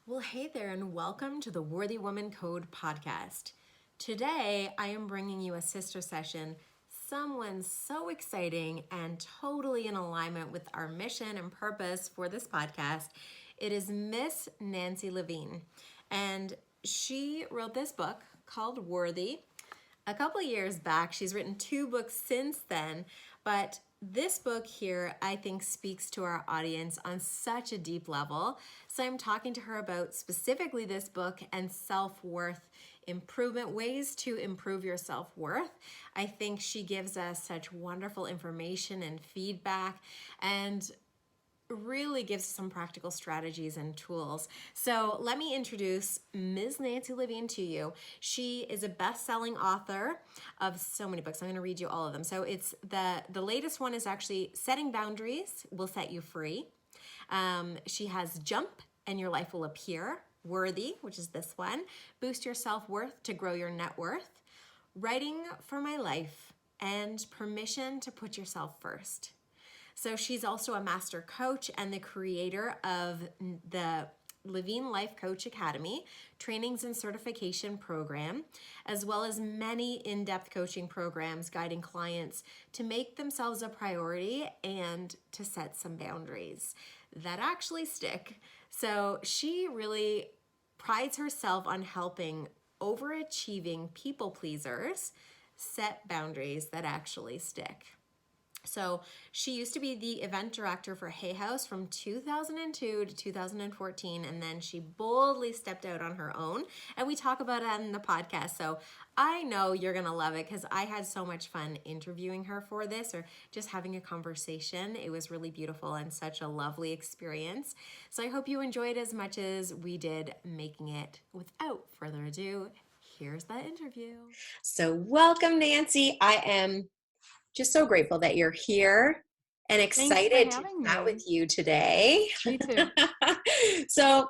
Well, hey there, and welcome to the Worthy Woman Code podcast. Today, I am bringing you a sister session, someone so exciting and totally in alignment with our mission and purpose for this podcast. It is Miss Nancy Levin, and she wrote this book called Worthy a couple of years back. She's written 2 books since then, but this book here, I think, speaks to our audience on such a deep level. So I'm talking to her about specifically this book and self-worth improvement, ways to improve your self-worth. I think she gives us such wonderful information and feedback, and really gives some practical strategies and tools. So let me introduce Ms. Nancy Levin to you. She is a best-selling author of so many books. I'm going to read you all of them. So it's the latest one is actually Setting Boundaries Will Set You Free. She has Jump and Your Life Will Appear, Worthy, which is this one, Boost Your Self-Worth to Grow Your Net Worth, Writing for My Life, and Permission to Put Yourself First. So she's also a master coach and the creator of the Levin Life Coach Academy, trainings and certification program, as well as many in-depth coaching programs guiding clients to make themselves a priority and to set some boundaries that actually stick. So she really prides herself on helping overachieving people pleasers set boundaries that actually stick. So she used to be the event director for Hay House from 2002 to 2014, and then she boldly stepped out on her own, and we talk about it in the podcast. So I know you're going to love it because I had so much fun interviewing her for this, or just having a conversation. It was really beautiful and such a lovely experience. So I hope you enjoyed as much as we did making it. Without further ado, here's that interview. So welcome, Nancy. I am just so grateful that you're here and excited to chat with you today. Me too. So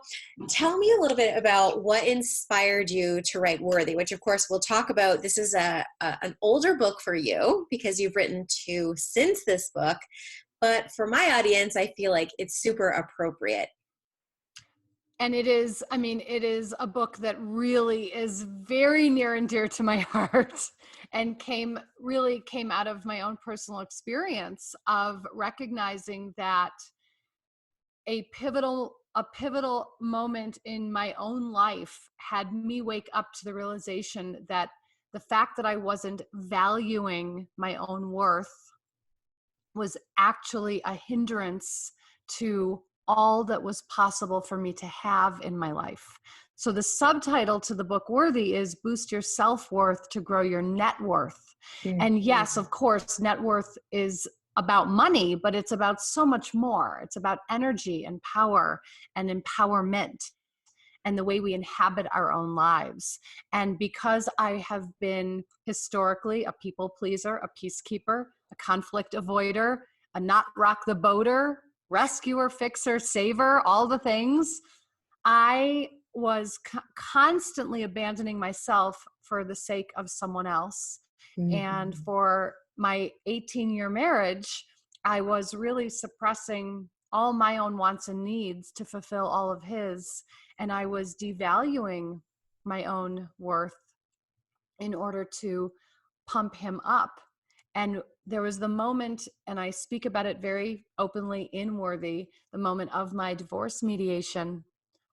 tell me a little bit about what inspired you to write Worthy, which of course we'll talk about. This is an older book for you because you've written 2 since this book. But for my audience, I feel like it's super appropriate. And it is a book that really is very near and dear to my heart and came out of my own personal experience of recognizing that a pivotal moment in my own life had me wake up to the realization that the fact that I wasn't valuing my own worth was actually a hindrance to all that was possible for me to have in my life. So the subtitle to the book Worthy is Boost Your Self-Worth to Grow Your Net Worth. Mm-hmm. And yes, of course, net worth is about money, but it's about so much more. It's about energy and power and empowerment and the way we inhabit our own lives. And because I have been historically a people pleaser, a peacekeeper, a conflict avoider, a not rock the boater, rescuer, fixer, saver, all the things, I was constantly abandoning myself for the sake of someone else. Mm-hmm. And for my 18-year marriage, I was really suppressing all my own wants and needs to fulfill all of his. And I was devaluing my own worth in order to pump him up. And there was the moment, and I speak about it very openly in Worthy, the moment of my divorce mediation,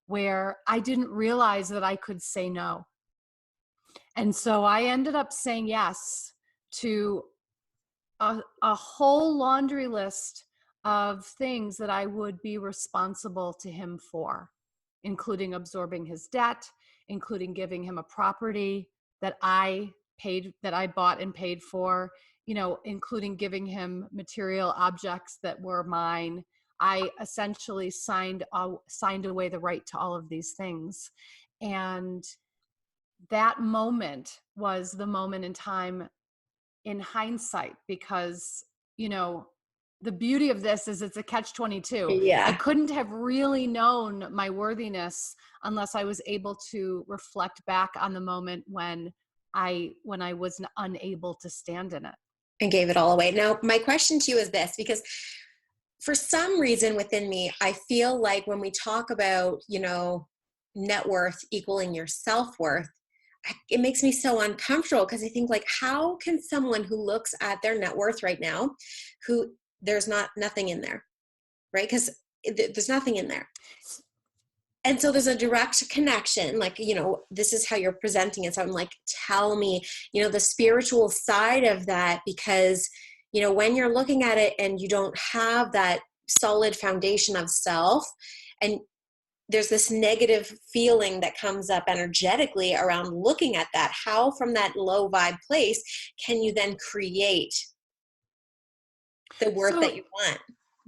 where I didn't realize that I could say no. And so I ended up saying yes to a whole laundry list of things that I would be responsible to him for, including absorbing his debt, including giving him a property that I bought and paid for, including giving him material objects that were mine. I essentially signed away the right to all of these things. And that moment was the moment in time in hindsight, because, the beauty of this is it's a catch-22. Yeah. I couldn't have really known my worthiness unless I was able to reflect back on the moment when I was unable to stand in it. And gave it all away. Now, my question to you is this, because for some reason within me, I feel like when we talk about, net worth equaling your self-worth, it makes me so uncomfortable, because I think, like, how can someone who looks at their net worth right now, who there's nothing in there, right? Because there's nothing in there. And so there's a direct connection, like, this is how you're presenting it. So I'm like, tell me, the spiritual side of that, because, when you're looking at it and you don't have that solid foundation of self, and there's this negative feeling that comes up energetically around looking at that, how from that low vibe place can you then create the worth that you want?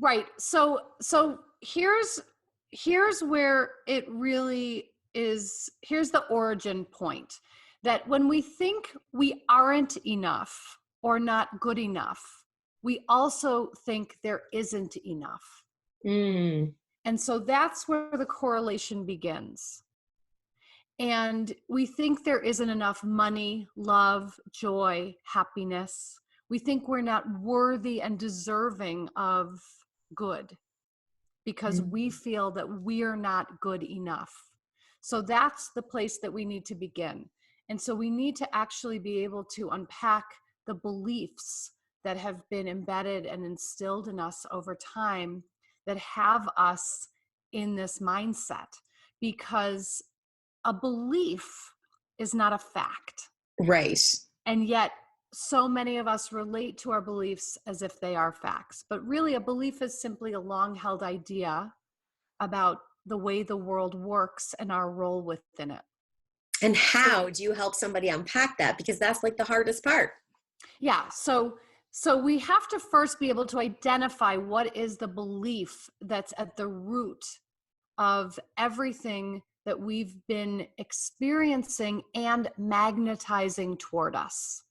Right. So here's where it really is. Here's the origin point, that when we think we aren't enough or not good enough, we also think there isn't enough. And so that's where the correlation begins. And we think there isn't enough money, love, joy, happiness. We think we're not worthy and deserving of good, because we feel that we're not good enough. So that's the place that we need to begin. And so we need to actually be able to unpack the beliefs that have been embedded and instilled in us over time that have us in this mindset, because a belief is not a fact. Right. And yet so many of us relate to our beliefs as if they are facts. But really, a belief is simply a long-held idea about the way the world works and our role within it. And how do you help somebody unpack that? Because that's like the hardest part. Yeah. So we have to first be able to identify what is the belief that's at the root of everything that we've been experiencing and magnetizing toward us.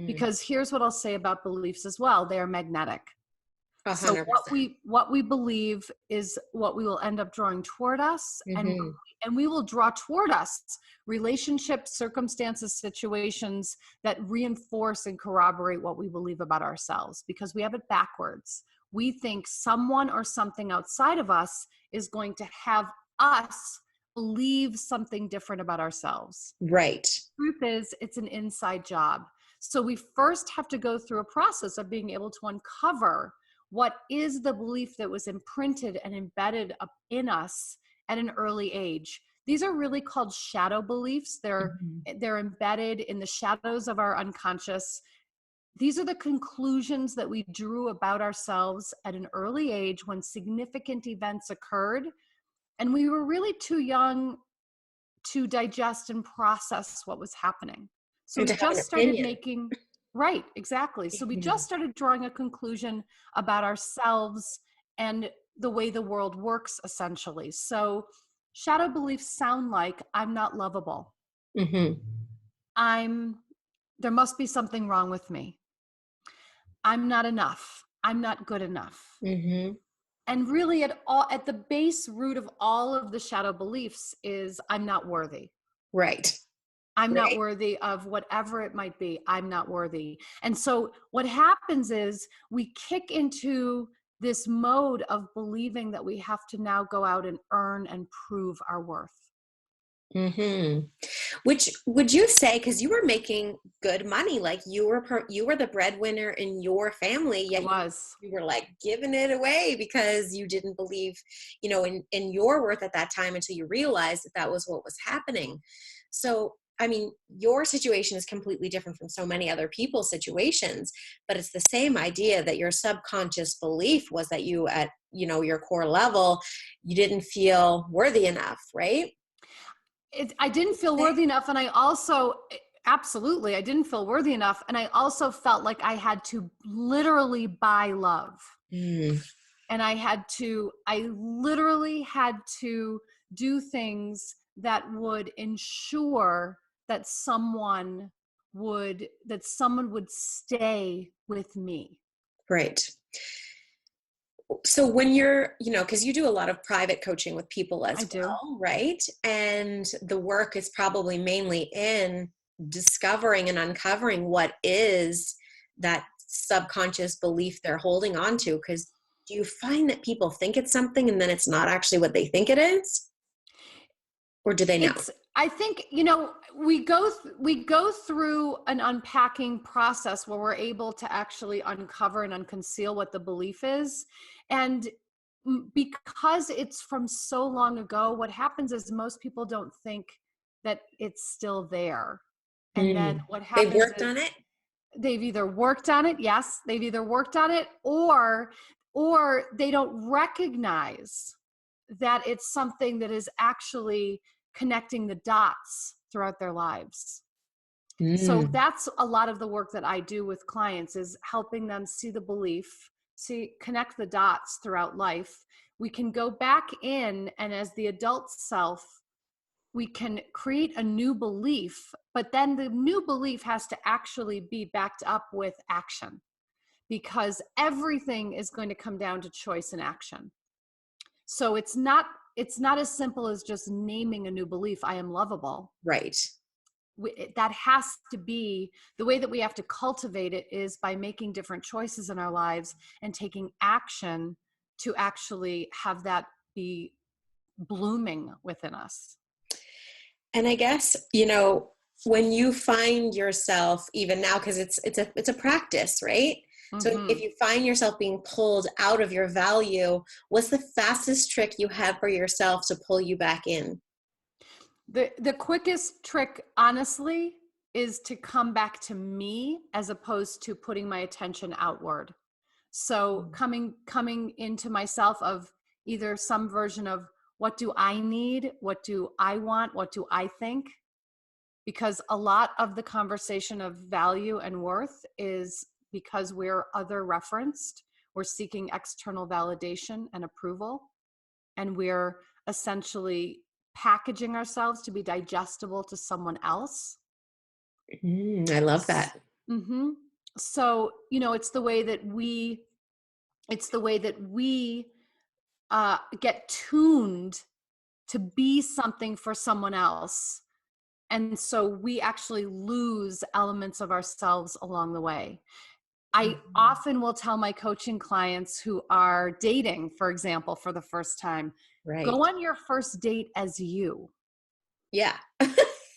Because here's what I'll say about beliefs as well. They are magnetic. 100%. So what we believe is what we will end up drawing toward us, and we will draw toward us relationships, circumstances, situations that reinforce and corroborate what we believe about ourselves, because we have it backwards. We think someone or something outside of us is going to have us believe something different about ourselves. Right. The truth is, it's an inside job. So we first have to go through a process of being able to uncover what is the belief that was imprinted and embedded up in us at an early age. These are really called shadow beliefs. They're embedded in the shadows of our unconscious. These are the conclusions that we drew about ourselves at an early age when significant events occurred, and we were really too young to digest and process what was happening. So we just started making, right, exactly. So we just started drawing a conclusion about ourselves and the way the world works, essentially. So shadow beliefs sound like, I'm not lovable. There must be something wrong with me. I'm not enough. I'm not good enough. And really at the base root of all of the shadow beliefs is, I'm not worthy. Right. I'm not worthy of whatever it might be. I'm not worthy. And so what happens is we kick into this mode of believing that we have to now go out and earn and prove our worth. Which would you say, because you were making good money, like you were the breadwinner in your family, yet you were like giving it away because you didn't believe, in your worth at that time, until you realized that was what was happening. So, I mean, your situation is completely different from so many other people's situations, but it's the same idea that your subconscious belief was that you, at, your core level, you didn't feel worthy enough, right? I didn't feel worthy enough. And I also, absolutely, I didn't feel worthy enough. And I also felt like I had to literally buy love. And I literally had to do things that would ensure that someone would stay with me. Right. So when you're, because you do a lot of private coaching with people as well, right? And the work is probably mainly in discovering and uncovering what is that subconscious belief they're holding on to. Because do you find that people think it's something and then it's not actually what they think it is? or do they know? I think, we go through an unpacking process where we're able to actually uncover and unconceal what the belief is. And because it's from so long ago, what happens is most people don't think that it's still there. And then what They've happens worked is on it? they've either worked on it. Yes, they've either worked on it, or they don't recognize that it's something that is actually connecting the dots throughout their lives. So that's a lot of the work that I do with clients, is helping them see the belief, connect the dots throughout life. We can go back in, and as the adult self, we can create a new belief, but then the new belief has to actually be backed up with action, because everything is going to come down to choice and action. So it's not as simple as just naming a new belief, I am lovable. Right. That has to be the way that we have to cultivate it, is by making different choices in our lives and taking action to actually have that be blooming within us. And I guess, when you find yourself, even now, because it's a practice, right? So if you find yourself being pulled out of your value, what's the fastest trick you have for yourself to pull you back in? The quickest trick, honestly, is to come back to me as opposed to putting my attention outward. So coming into myself of either some version of, what do I need? What do I want? What do I think? Because a lot of the conversation of value and worth is because we're other referenced. We're seeking external validation and approval, and we're essentially packaging ourselves to be digestible to someone else. I love that. Mm-hmm. So, it's the way that we get tuned to be something for someone else. And so we actually lose elements of ourselves along the way. I often will tell my coaching clients who are dating, for example, for the first time, Right. go on your first date as you. Yeah.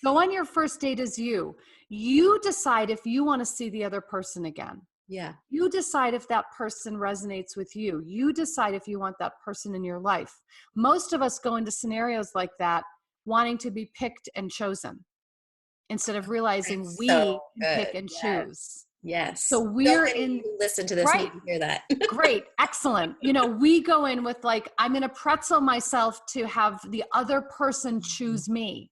Go on your first date as you. You decide if you want to see the other person again. Yeah. You decide if that person resonates with you. You decide if you want that person in your life. Most of us go into scenarios like that wanting to be picked and chosen, instead of realizing That's we so can good. pick and Yes. choose. Yes. So we're in, who listen to this right. need to hear that. Great. Excellent. We go in with I'm going to pretzel myself to have the other person choose me.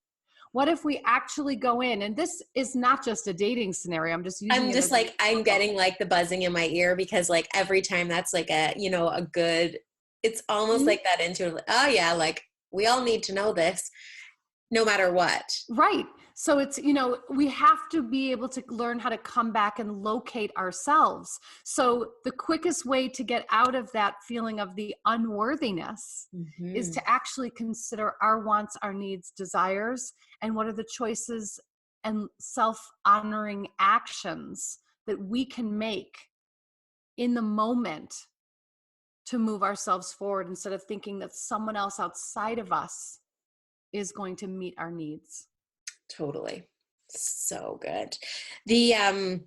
What if we actually go in, and this is not just a dating scenario, I'm just using I'm just I'm getting the buzzing in my ear, because every time that's a good, it's almost like that intuitive, oh yeah, we all need to know this no matter what. Right. So it's, we have to be able to learn how to come back and locate ourselves. So the quickest way to get out of that feeling of the unworthiness is to actually consider our wants, our needs, desires, and what are the choices and self-honoring actions that we can make in the moment to move ourselves forward, instead of thinking that someone else outside of us is going to meet our needs. Totally. So good. The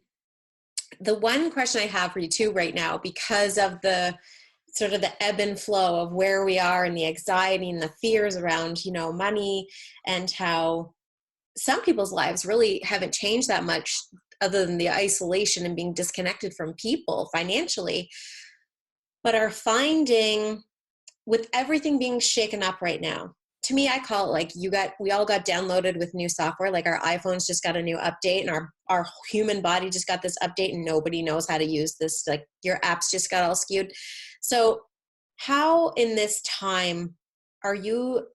one question I have for you too right now, because of the sort of the ebb and flow of where we are, and the anxiety and the fears around, money, and how some people's lives really haven't changed that much, other than the isolation and being disconnected from people financially, but are finding, with everything being shaken up right now, to me, I call it we all got downloaded with new software. Our iPhones just got a new update, and our human body just got this update, and nobody knows how to use this. Your apps just got all skewed. So how in this time are you,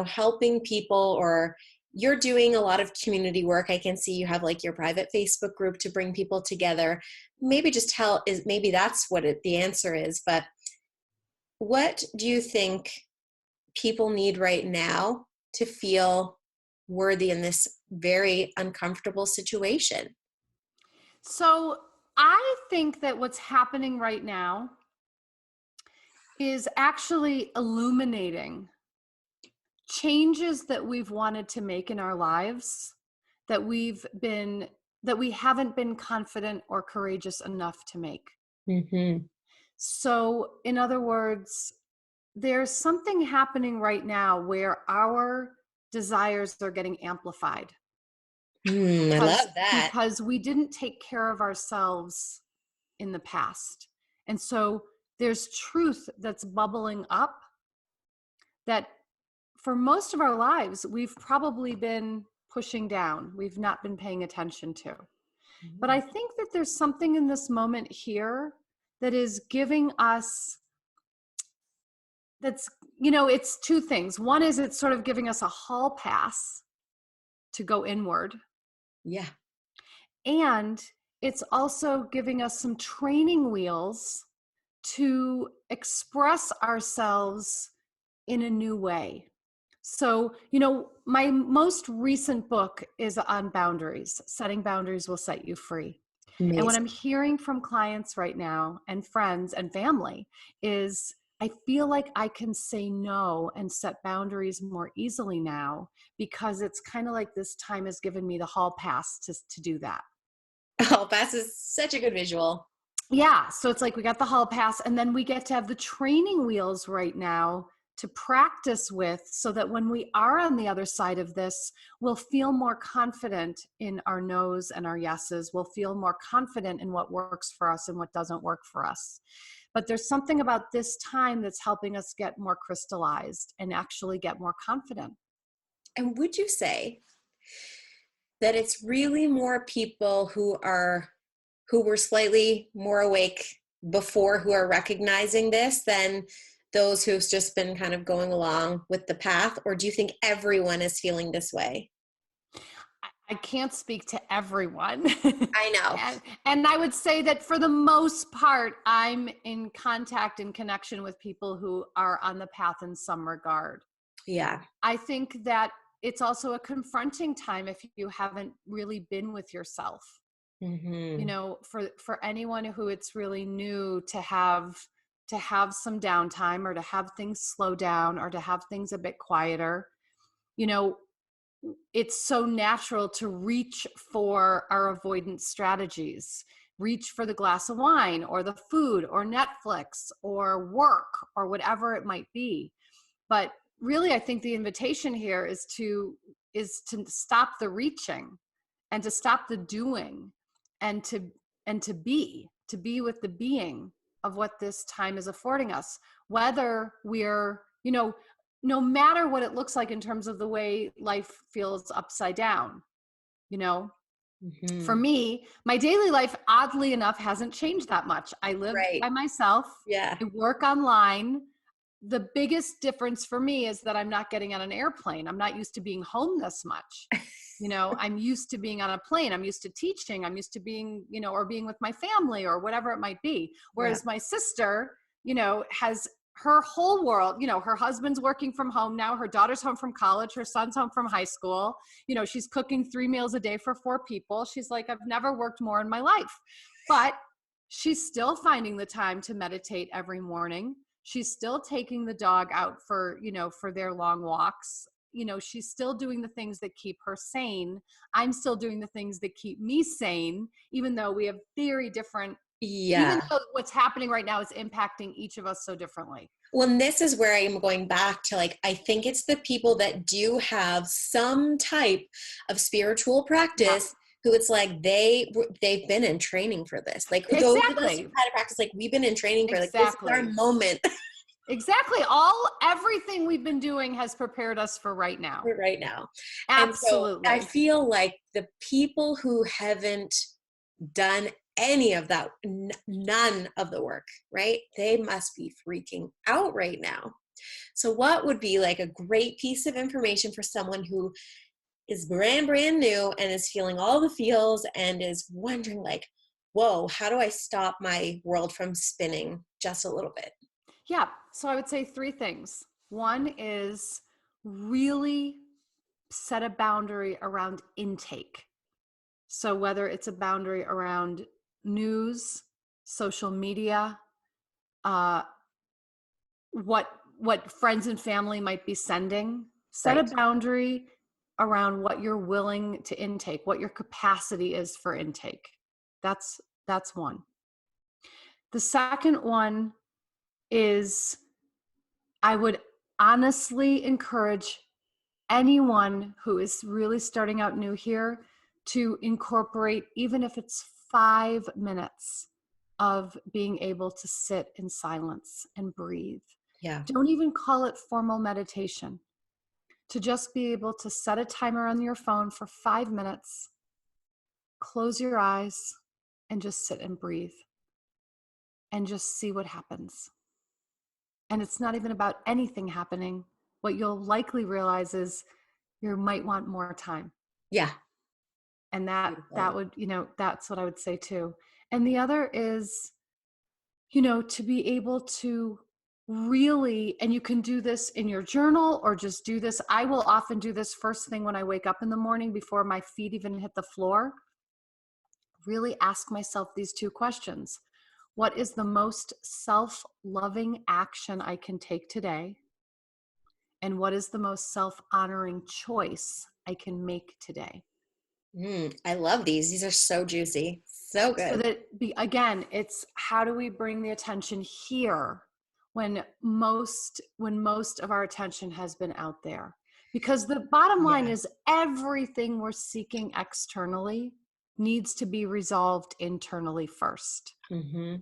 helping people, or you're doing a lot of community work? I can see you have your private Facebook group to bring people together. Maybe just maybe that's what the answer is, but what do you think people need right now to feel worthy in this very uncomfortable situation? So I think that what's happening right now is actually illuminating changes that we've wanted to make in our lives that we haven't been confident or courageous enough to make. Mm-hmm. So, in other words, there's something happening right now where our desires are getting amplified I love that. because we didn't take care of ourselves in the past. And so there's truth that's bubbling up that for most of our lives, we've probably been pushing down. We've not been paying attention to. But I think that there's something in this moment here that is giving us, that's, it's two things. One is it's sort of giving us a hall pass to go inward. Yeah. And it's also giving us some training wheels to express ourselves in a new way. So, my most recent book is on boundaries. Setting boundaries will set you free. Amazing. And what I'm hearing from clients right now and friends and family is I feel like I can say no and set boundaries more easily now because it's kind of like this time has given me the hall pass to do that. Oh, pass is such a good visual. Yeah. So it's like we got the hall pass and then we get to have the training wheels right now to practice with so that when we are on the other side of this, we'll feel more confident in our no's and our yeses. We'll feel more confident in what works for us and what doesn't work for us. But there's something about this time that's helping us get more crystallized and actually get more confident. And would you say that it's really more people who were slightly more awake before who are recognizing this than those who've just been kind of going along with the path? Or do you think everyone is feeling this way? I can't speak to everyone. I know. and I would say that for the most part, I'm in contact and connection with people who are on the path in some regard. Yeah. I think that it's also a confronting time if you haven't really been with yourself. Mm-hmm. For anyone who it's really new to have some downtime or to have things slow down or to have things a bit quieter, it's so natural to reach for our avoidance strategies, reach for the glass of wine or the food or Netflix or work or whatever it might be. But really, I think the invitation here is to stop the reaching and to stop the doing and to be with the being of what this time is affording us, whether we're, no matter what it looks like in terms of the way life feels upside down. Mm-hmm. For me, my daily life, oddly enough, hasn't changed that much. I live by myself. Yeah. I work online. The biggest difference for me is that I'm not getting on an airplane. I'm not used to being home this much. I'm used to being on a plane. I'm used to teaching. I'm used to being, or being with my family or whatever it might be. Whereas my sister, has her whole world, her husband's working from home now. Her daughter's home from college. Her son's home from high school. She's cooking 3 meals a day for 4 people. She's like, I've never worked more in my life. But she's still finding the time to meditate every morning. She's still taking the dog out for their long walks. She's still doing the things that keep her sane. I'm still doing the things that keep me sane, even though we have very different, even though what's happening right now is impacting each of us so differently. Well, and this is where I'm going back to, I think it's the people that do have some type of spiritual practice who it's like they've been in training for this. Like those of us who had a practice, we've been in training for this is our moment. Exactly. Everything we've been doing has prepared us for right now. For right now. Absolutely. And so I feel like the people who haven't done any of that, none of the work, right? They must be freaking out right now. So what would be a great piece of information for someone who is brand new and is feeling all the feels and is wondering whoa, how do I stop my world from spinning just a little bit? Yeah. So I would say 3 things. One is really set a boundary around intake. So whether it's a boundary around news, social media, what friends and family might be sending, Set a Right. boundary around what you're willing to intake, what your capacity is for intake. That's one. The second one is, I would honestly encourage anyone who is really starting out new here to incorporate, even if it's 5 minutes of being able to sit in silence and breathe. Yeah. Don't even call it formal meditation. To just be able to set a timer on your phone for 5 minutes, close your eyes, and just sit and breathe and just see what happens. And it's not even about anything happening. What you'll likely realize is you might want more time. Yeah. And that would, that's what I would say too. And the other is, to be able to really, and you can do this in your journal or just do this. I will often do this first thing when I wake up in the morning before my feet even hit the floor. Really ask myself these 2 questions. What is the most self-loving action I can take today? And what is the most self-honoring choice I can make today? I love these. These are so juicy. So good. So that, again, it's how do we bring the attention here when most of our attention has been out there? Because the bottom line is everything we're seeking externally needs to be resolved internally first. Mm-hmm.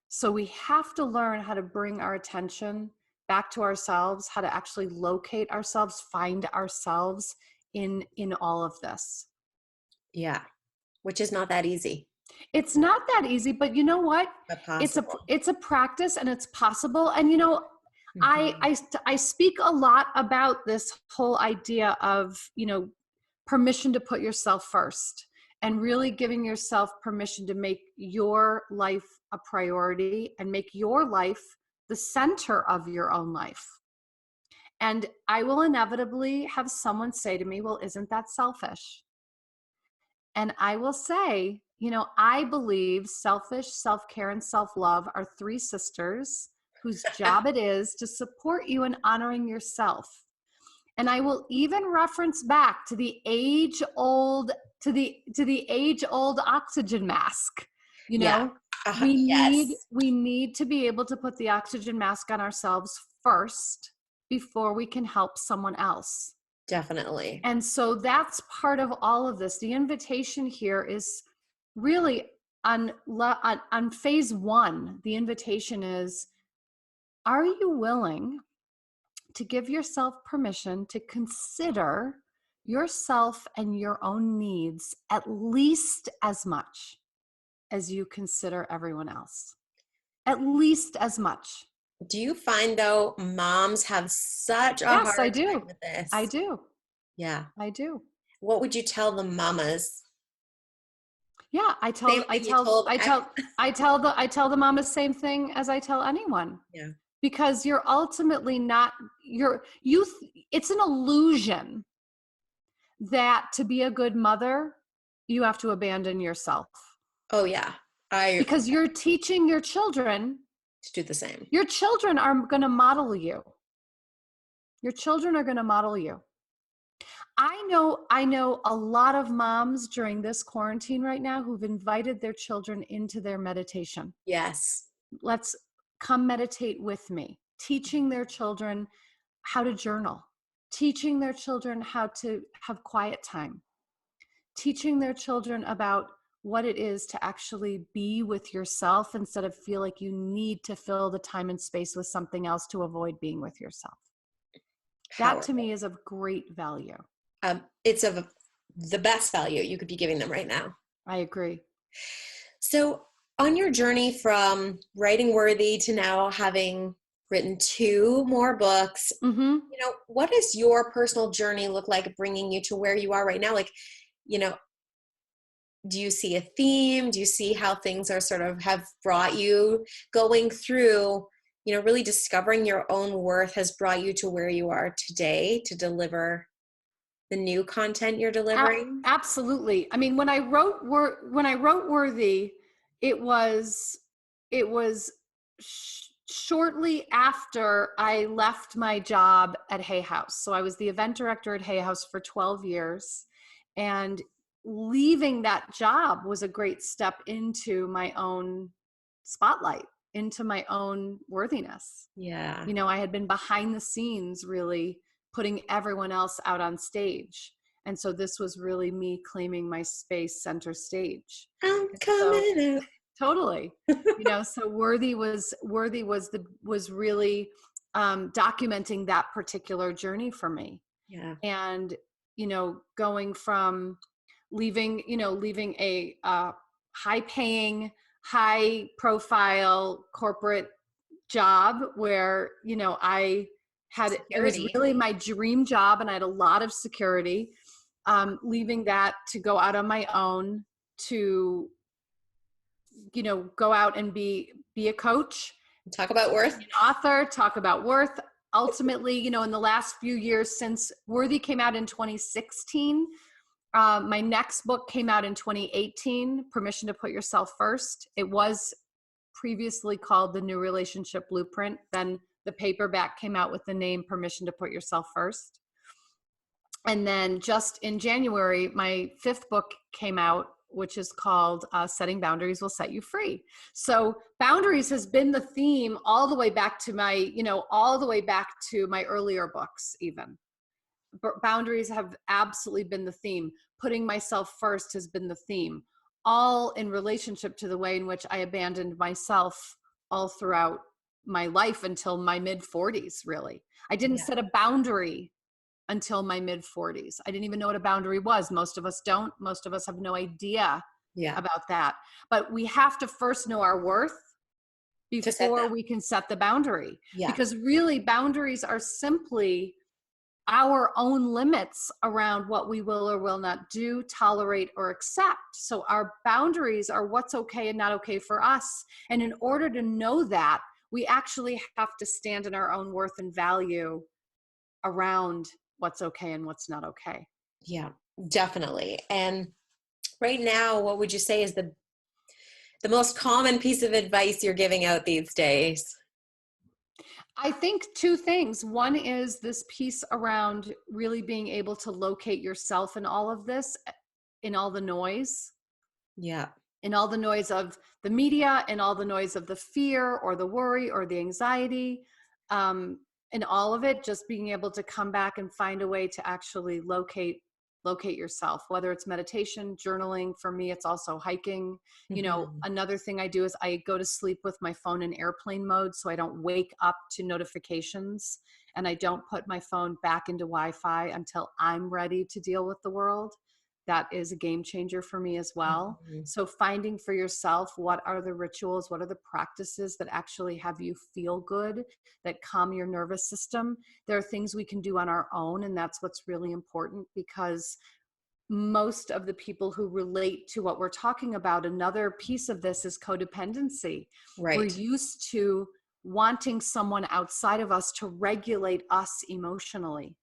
So we have to learn how to bring our attention back to ourselves, how to actually locate ourselves, find ourselves in all of this. Yeah. Which is not that easy. It's not that easy, but you know what? But possible. It's a practice and it's possible. And Mm-hmm. I speak a lot about this whole idea of, permission to put yourself first and really giving yourself permission to make your life a priority and make your life the center of your own life. And I will inevitably have someone say to me, well, isn't that selfish? And I will say, I believe selfish, self-care, and self-love are 3 sisters whose job it is to support you in honoring yourself. And I will even reference back to the age-old oxygen mask. Yeah. We Yes. need to be able to put the oxygen mask on ourselves first before we can help someone else. Definitely. And so that's part of all of this. The invitation here is really on phase 1. The invitation is, are you willing to give yourself permission to consider yourself and your own needs at least as much as you consider everyone else? At least as much. Do you find though moms have such a Yes, I hard do. time with this? I do. Yeah. I do. What would you tell the mamas? Yeah, I tell the mom the same thing as I tell anyone. Yeah. Because you're ultimately not, it's an illusion that to be a good mother, you have to abandon yourself. Oh yeah. Because you're teaching your children to do the same. Your children are going to model you. Your children are going to model you. I know a lot of moms during this quarantine right now who've invited their children into their meditation. Yes. Let's come meditate with me. Teaching their children how to journal. Teaching their children how to have quiet time. Teaching their children about what it is to actually be with yourself instead of feel like you need to fill the time and space with something else to avoid being with yourself. That to me is of great value. It's of the best value you could be giving them right now. I agree. So on your journey from writing Worthy to now having written 2 more books, mm-hmm. What does your personal journey look like bringing you to where you are right now? Like, do you see a theme? Do you see how things are sort of have brought you going through, really discovering your own worth has brought you to where you are today to deliver the new content you're delivering? Absolutely. I mean, when I wrote Worthy, it was shortly after I left my job at Hay House. So I was the event director at Hay House for 12 years. And leaving that job was a great step into my own spotlight, into my own worthiness. Yeah. You know, I had been behind the scenes really putting everyone else out on stage. And so this was really me claiming my space center stage. I'm And so coming out. totally, you know, so was really documenting that particular journey for me. Yeah. And, you know, going from leaving a high paying, high profile corporate job where, you know, it was Security. really my dream job and I had a lot of security, leaving that to go out on my own to, you know, go out and be a coach, Talk about worth. an author, talk about worth. Ultimately, you know, in the last few years since Worthy came out in 2016, my next book came out in 2018, Permission to Put Yourself First. It was previously called The New Relationship Blueprint. Then the paperback came out with the name Permission to Put Yourself First. And then just in January, my 5th book came out, which is called Setting Boundaries Will Set You Free. So boundaries has been the theme all the way back to my earlier books even. Boundaries have absolutely been the theme. Putting myself first has been the theme, all in relationship to the way in which I abandoned myself all throughout my life until my mid-40s, really. I didn't set a boundary until my mid-40s. I didn't even know what a boundary was. Most of us don't. Most of us have no idea about that. But we have to first know our worth before we can set the boundary. Yeah. Because really, boundaries are simply our own limits around what we will or will not do, tolerate, or accept. So our boundaries are what's okay and not okay for us. And in order to know that, we actually have to stand in our own worth and value around what's okay and what's not okay. Yeah, definitely. And right now, what would you say is the most common piece of advice you're giving out these days? I think 2 things. One is this piece around really being able to locate yourself in all of this, in all the noise. Yeah. In all the noise of the media, in all the noise of the fear or the worry or the anxiety, in all of it, just being able to come back and find a way to actually locate yourself, whether it's meditation, journaling. For me, it's also hiking. You know, another thing I do is I go to sleep with my phone in airplane mode so I don't wake up to notifications, and I don't put my phone back into Wi-Fi until I'm ready to deal with the world. That is a game changer for me as well. So finding for yourself, what are the rituals, what are the practices that actually have you feel good, that calm your nervous system. There are things we can do on our own, and that's what's really important, because most of the people who relate to what we're talking about, another piece of this is codependency. Right. We're used to wanting someone outside of us to regulate us emotionally.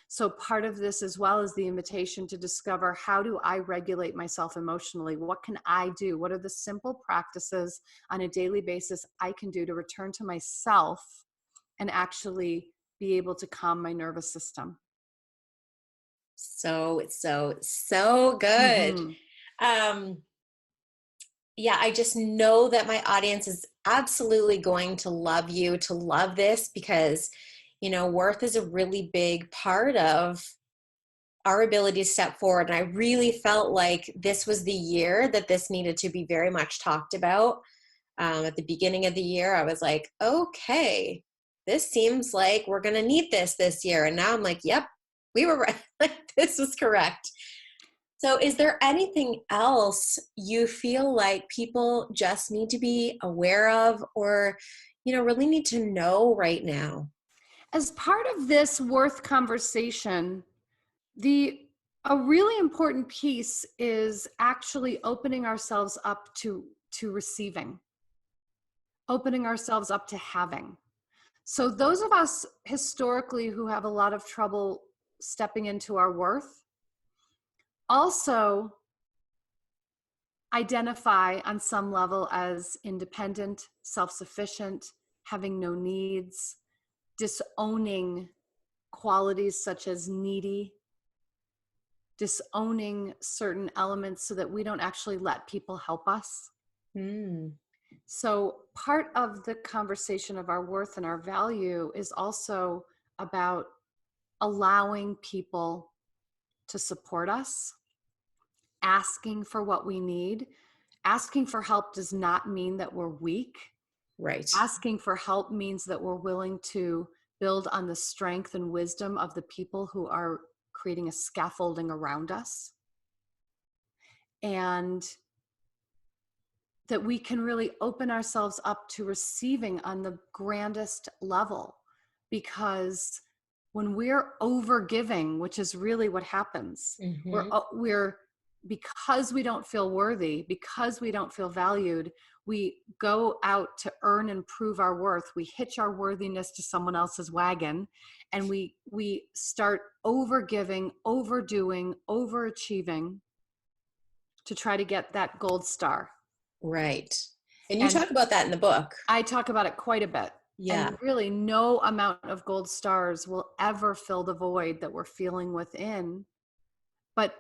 So part of this as well is the invitation to discover, how do I regulate myself emotionally? What can I do? What are the simple practices on a daily basis I can do to return to myself and actually be able to calm my nervous system? So good. Yeah, I just know that my audience is absolutely going to love you, to love this, because, you know, worth is a really big part of our ability to step forward. And I really felt like this was the year that this needed to be very much talked about. At the beginning of the year, I was like, okay, this seems like we're going to need this year. And now I'm like, yep, we were right. Like, this was correct. So is there anything else you feel like people just need to be aware of, or, you know, really need to know right now? As part of this worth conversation, a really important piece is actually opening ourselves up to receiving, opening ourselves up to having. So those of us historically who have a lot of trouble stepping into our worth also identify on some level as independent, self-sufficient, having no needs, disowning qualities such as needy, disowning certain elements so that we don't actually let people help us. So part of the conversation of our worth and our value is also about allowing people to support us, asking for what we need. Asking for help does not mean that we're weak. Right. Asking for help means that we're willing to build on the strength and wisdom of the people who are creating a scaffolding around us. And that we can really open ourselves up to receiving on the grandest level. Because when we're over giving, which is really what happens, we're because we don't feel worthy, because we don't feel valued, we go out to earn and prove our worth. We hitch our worthiness to someone else's wagon, and we start over giving, overdoing, overachieving to try to get that gold star. Right. And you talk about that in the book. I talk about it quite a bit. Yeah. And really no amount of gold stars will ever fill the void that we're feeling within. But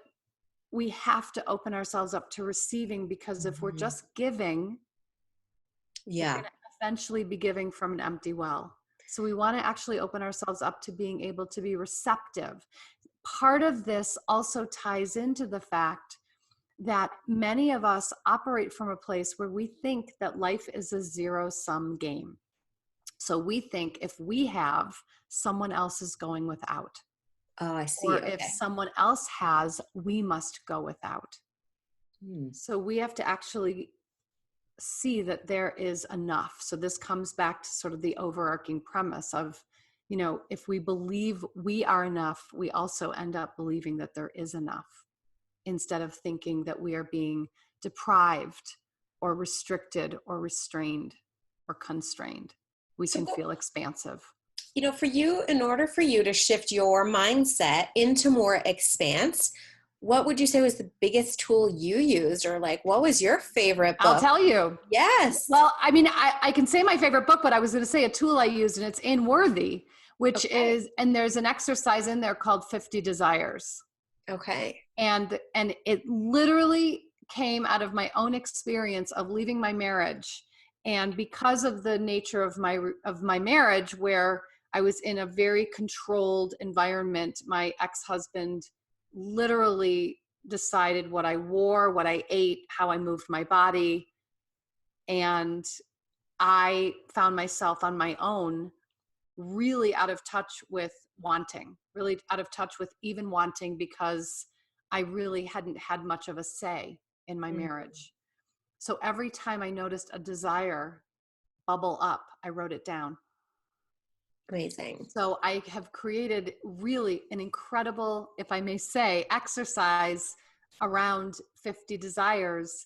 we have to open ourselves up to receiving, because if we're just giving, we're going to eventually be giving from an empty well. So we want to actually open ourselves up to being able to be receptive. Part of this also ties into the fact that many of us operate from a place where we think that life is a zero-sum game. So we think if we have, someone else is going without. Oh, I see. Or if someone else has, we must go without. So we have to actually see that there is enough. So this comes back to sort of the overarching premise of, you know, if we believe we are enough, we also end up believing that there is enough, instead of thinking that we are being deprived or restricted or restrained or constrained. We can feel expansive. You know, for you, in order for you to shift your mindset into more expanse, what would you say was the biggest tool you used? Or like, what was your favorite book? I'll tell you. Yes. Well, I mean, I can say my favorite book, but I was going to say a tool I used, and it's in Worthy, which is, and there's an exercise in there called 50 Desires. Okay. And it literally came out of my own experience of leaving my marriage. And because of the nature of my marriage, where I was in a very controlled environment, my ex-husband literally decided what I wore, what I ate, how I moved my body. And I found myself on my own, really out of touch with wanting, really out of touch with even wanting, because I really hadn't had much of a say in my marriage. So every time I noticed a desire bubble up, I wrote it down. Amazing. So I have created really an incredible, if I may say, exercise around 50 desires.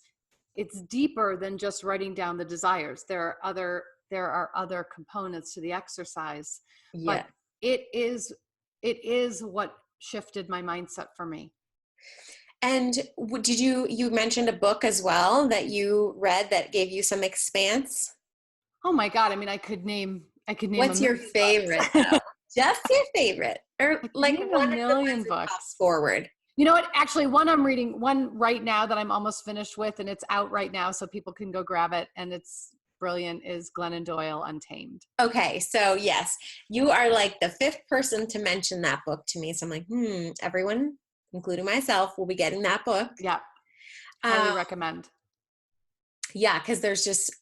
It's deeper than just writing down the desires. There are other components to the exercise, but it is what shifted my mindset for me. And did you mentioned a book as well that you read that gave you some expanse? Oh my God. I mean, I could name. What's your favorite though? Just your favorite, or like one of the ones that pops forward. You know what? Actually, one I'm reading, one right now that I'm almost finished with, and it's out right now, so people can go grab it, and it's brilliant, is Glennon Doyle, Untamed. Okay, so yes, you are like the fifth person to mention that book to me. So I'm like, everyone, including myself, will be getting that book. Yeah, highly recommend. Yeah, because there's just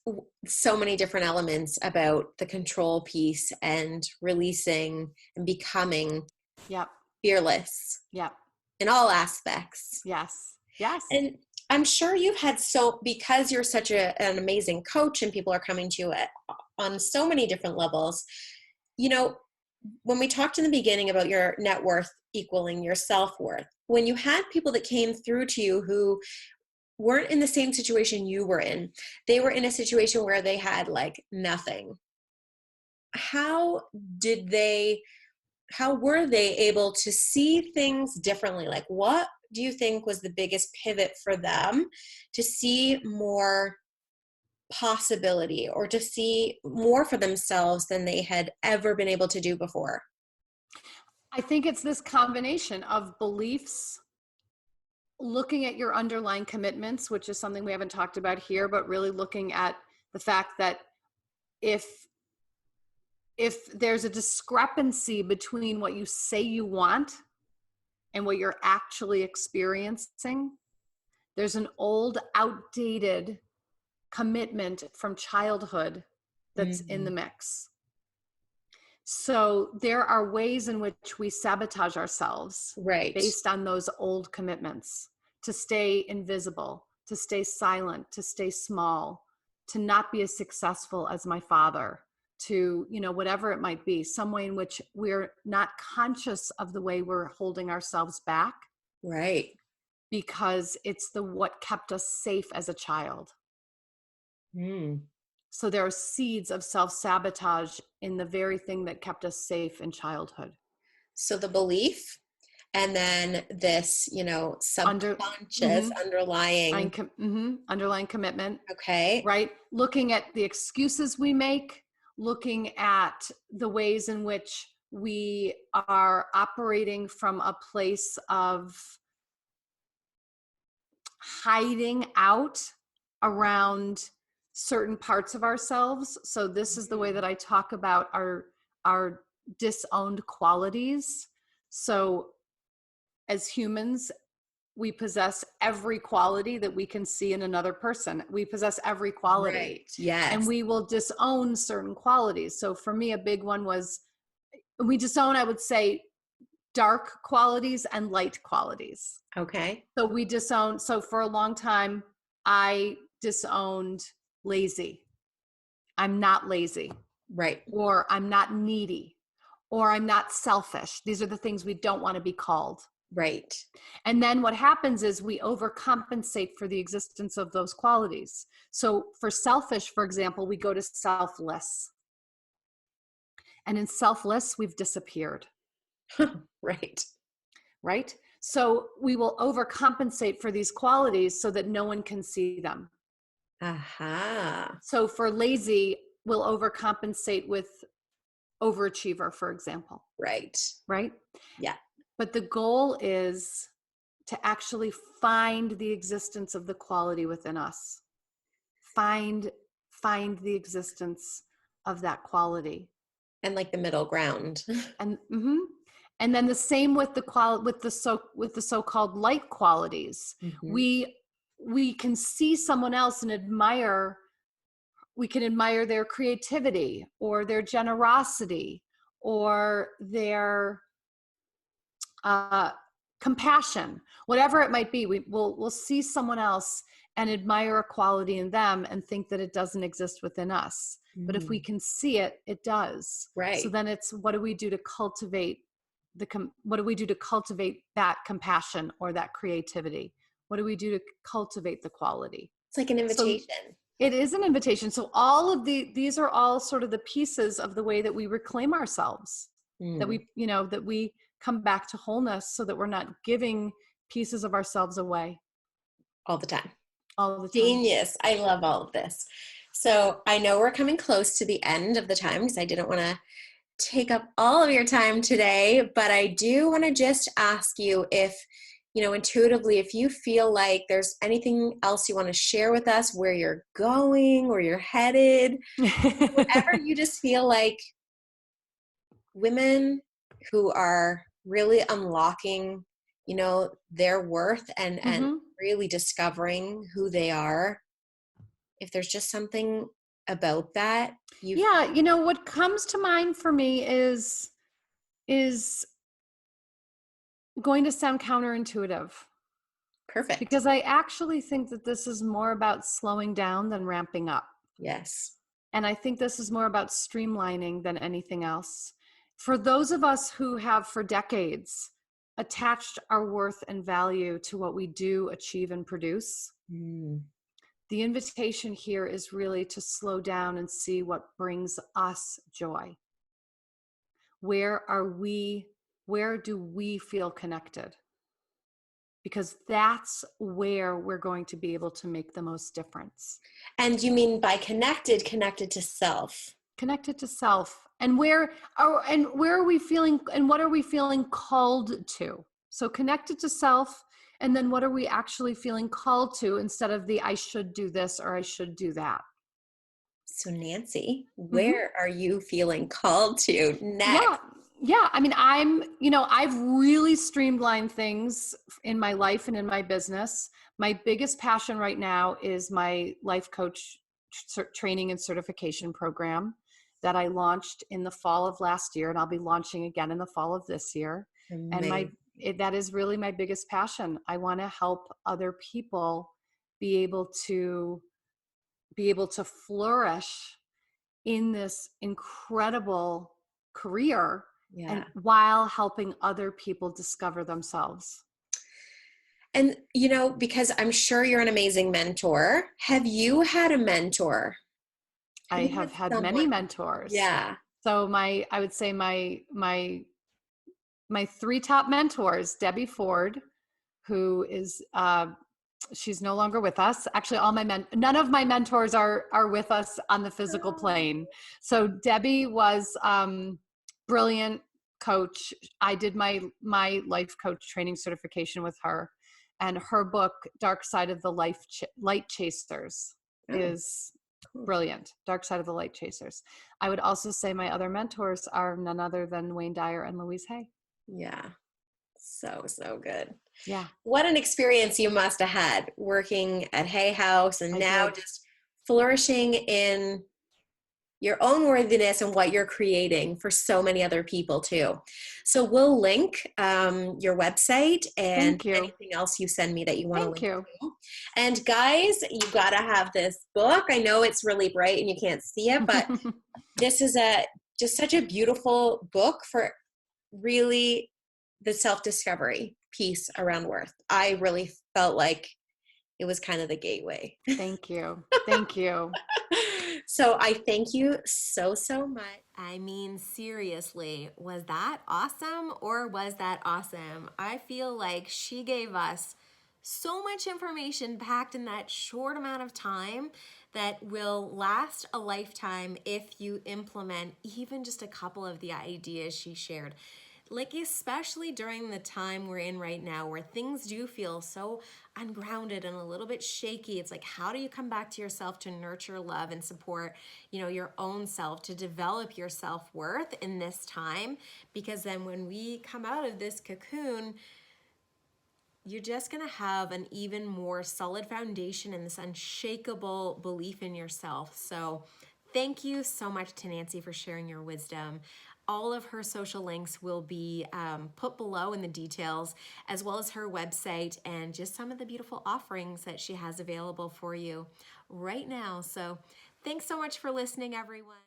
so many different elements about the control piece and releasing and becoming fearless. Yep. In all aspects. Yes. And I'm sure you've had because you're such an amazing coach and people are coming to you on so many different levels. You know, when we talked in the beginning about your net worth equaling your self-worth, when you had people that came through to you who weren't in the same situation you were in, they were in a situation where they had like nothing. How were they able to see things differently? Like, what do you think was the biggest pivot for them to see more possibility or to see more for themselves than they had ever been able to do before? I think it's this combination of beliefs, looking at your underlying commitments, which is something we haven't talked about here, but really looking at the fact that if there's a discrepancy between what you say you want and what you're actually experiencing, there's an old, outdated commitment from childhood that's in the mix. So there are ways in which we sabotage ourselves, Right. based on those old commitments, to stay invisible, to stay silent, to stay small, to not be as successful as my father, to, whatever it might be, some way in which we're not conscious of the way we're holding ourselves back. Right. Because it's what kept us safe as a child. So there are seeds of self-sabotage in the very thing that kept us safe in childhood. So the belief, and then this, subconscious underlying. Underlying commitment. Okay. Right? Looking at the excuses we make, looking at the ways in which we are operating from a place of hiding out around certain parts of ourselves. So this is the way that I talk about our disowned qualities. So as humans, we possess every quality that we can see in another person. We possess every quality. Right. Yes. And we will disown certain qualities. So for me, a big one was, we disown, I would say, dark qualities and light qualities. Okay. So we disown. So for a long time, I disowned lazy. I'm not lazy. Right. Or I'm not needy. Or I'm not selfish. These are the things we don't want to be called. Right. And then what happens is we overcompensate for the existence of those qualities. So for selfish, for example, we go to selfless. And in selfless, we've disappeared. Right. Right? So we will overcompensate for these qualities so that no one can see them. Aha. So for lazy, we'll overcompensate with overachiever, for example. Right. Right? Yeah. But the goal is to actually find the existence of the quality within us. Find the existence of that quality. And like the middle ground. And then the same with the so-called light qualities. We can see someone else and admire. We can admire their creativity or their generosity or their compassion, whatever it might be. We'll see someone else and admire a quality in them and think that it doesn't exist within us. But if we can see it, it does. Right. So then it's, what do we do to cultivate that compassion or that creativity? What do we do to cultivate the quality? It's like an invitation. So it is an invitation. So all of these are all sort of the pieces of the way that we reclaim ourselves, that we come back to wholeness, so that we're not giving pieces of ourselves away. All the time. All the time. Genius. I love all of this. So I know we're coming close to the end of the time, because I didn't want to take up all of your time today, but I do want to just ask you if, intuitively, if you feel like there's anything else you want to share with us, where you're going, where you're headed, whatever you just feel like women who are really unlocking, their worth and really discovering who they are, if there's just something about that. What comes to mind for me is going to sound counterintuitive. Perfect. Because I actually think that this is more about slowing down than ramping up. Yes. And I think this is more about streamlining than anything else. For those of us who have for decades attached our worth and value to what we do, achieve, and produce, the invitation here is really to slow down and see what brings us joy. Where do we feel connected? because that's where we're going to be able to make the most difference. And you mean by connected to self? Connected to self. And where are we feeling, and what are we feeling called to? So connected to self, and then what are we actually feeling called to instead of the I should do this or I should do that. So Nancy, Mm-hmm. where are you feeling called to next? Yeah. I mean, I've really streamlined things in my life and in my business. My biggest passion right now is my life coach training and certification program that I launched in the fall of last year, and I'll be launching again in the fall of this year. Amazing. And that is really my biggest passion. I want to help other people be able to flourish in this incredible career, Yeah. and while helping other people discover themselves. And, because I'm sure you're an amazing mentor, have you had a mentor? I have had many mentors. Yeah. So I would say my three top mentors, Debbie Ford, who is, she's no longer with us. Actually, none of my mentors are with us on the physical plane. So Debbie was brilliant coach. I did my life coach training certification with her, and her book, Dark Side of the Light Chasers, is brilliant. Dark Side of the Light Chasers. I would also say my other mentors are none other than Wayne Dyer and Louise Hay. Yeah. So good. Yeah. What an experience you must have had working at Hay House, and now just flourishing in your own worthiness and what you're creating for so many other people too. So we'll link your website and anything else you send me that you want to link to. And guys, you got to have this book. I know it's really bright and you can't see it, but this is just such a beautiful book for really the self-discovery piece around worth. I really felt like it was kind of the gateway. Thank you. So I thank you so much. I mean, seriously, was that awesome or was that awesome? I feel like she gave us so much information packed in that short amount of time that will last a lifetime if you implement even just a couple of the ideas she shared. Like, especially during the time we're in right now where things do feel so ungrounded and a little bit shaky. It's like, how do you come back to yourself to nurture, love, and support, your own self, to develop your self-worth in this time? Because then when we come out of this cocoon, you're just going to have an even more solid foundation and this unshakable belief in yourself. So thank you so much to Nancy for sharing your wisdom. All of her social links will be put below in the details, as well as her website and just some of the beautiful offerings that she has available for you right now. So thanks so much for listening, everyone.